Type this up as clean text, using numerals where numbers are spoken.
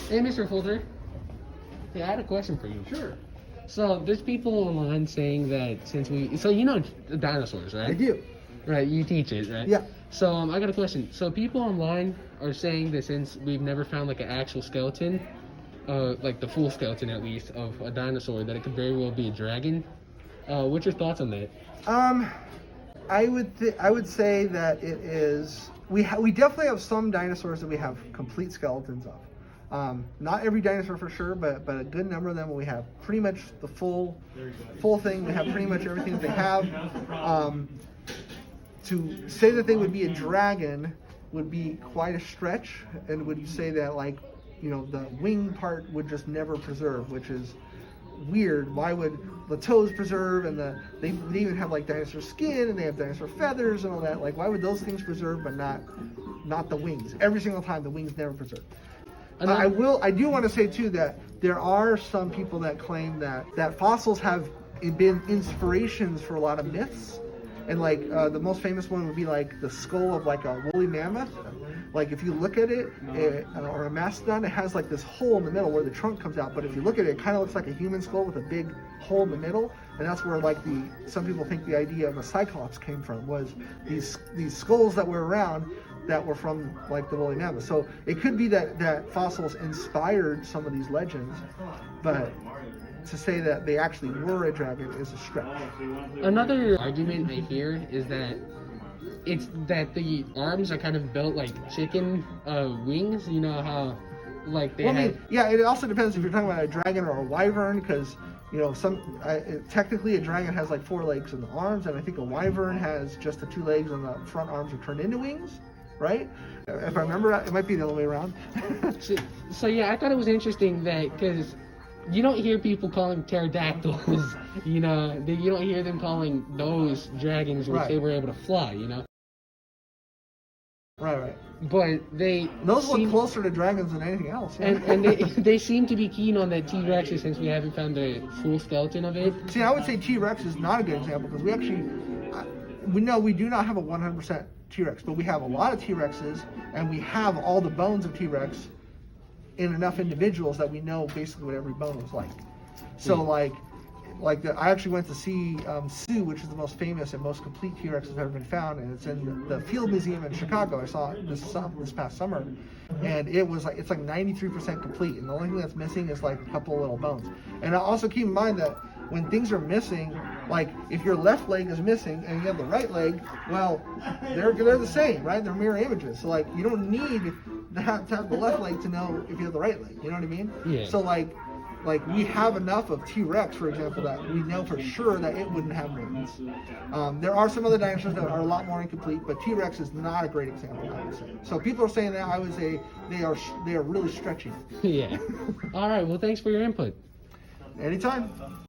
Hey, Mr.Affolter. Hey, I had a question for you. Sure. So there's people online saying that so you know dinosaurs, right? I do. Right, you teach it, right? Yeah. So I got a question. So people online are saying that since we've never found like an actual skeleton, like the full skeleton at least of a dinosaur, that it could very well be a dragon. What's your thoughts on that? I would say that it is. We definitely have some dinosaurs that we have complete skeletons of. Not every dinosaur for sure, but a good number of them we have pretty much the full thing. We have pretty much everything that they have. To say that they would be a dragon would be quite a stretch, and would say that, like, you know, the wing part would just never preserve, which is weird. Why would the toes preserve, and they even have like dinosaur skin, and they have dinosaur feathers and all that? Like, why would those things preserve but not the wings? Every single time the wings never preserve. I do want to say too that there are some people that claim that fossils have been inspirations for a lot of myths. And like the most famous one would be like the skull of like a woolly mammoth. Like if you look at it, or a mastodon, it has like this hole in the middle where the trunk comes out. But if you look at it, it kind of looks like a human skull with a big hole in the middle. And that's where like some people think the idea of a cyclops came from, was these skulls that were around that were from like the woolly mammoth. So it could be that fossils inspired some of these legends, but to say that they actually were a dragon is a stretch. Another argument I hear is that it's that the arms are kind of built like chicken wings. You know how, like they yeah, it also depends if you're talking about a dragon or a wyvern, because you know technically a dragon has like 4 legs in the arms, and I think a wyvern has just the 2 legs, and the front arms are turned into wings, right? If I remember, it might be the other way around. so yeah, I thought it was interesting that, because you don't hear people calling pterodactyls, you know, you don't hear them calling those dragons, which they were able to fly, you know. Right. But those look closer to dragons than anything else. Yeah. And they seem to be keen on that T-Rex, since we haven't found the full skeleton of it. See, I would say T-Rex is not a good example, because we do not have a 100% T-Rex, but we have a lot of T-Rexes, and we have all the bones of T-Rex in enough individuals that we know basically what every bone was like. So I actually went to see Sue, which is the most famous and most complete T-Rex that's ever been found, and it's in the Field Museum in Chicago. I saw it this past summer, and it's like 93% complete, and the only thing that's missing is like a couple of little bones. And I also keep in mind that when things are missing, like if your left leg is missing and you have the right leg, well, they're the same, right? They're mirror images. So like you don't need to have the left leg to know if you have the right leg. You know what I mean? Yeah. So like we have enough of T-Rex, for example, that we know for sure that it wouldn't have wings. There are some other dinosaurs that are a lot more incomplete, but T-Rex is not a great example, I would say. So people are saying that, I would say they are really stretching. Yeah. All right. Well, thanks for your input. Anytime.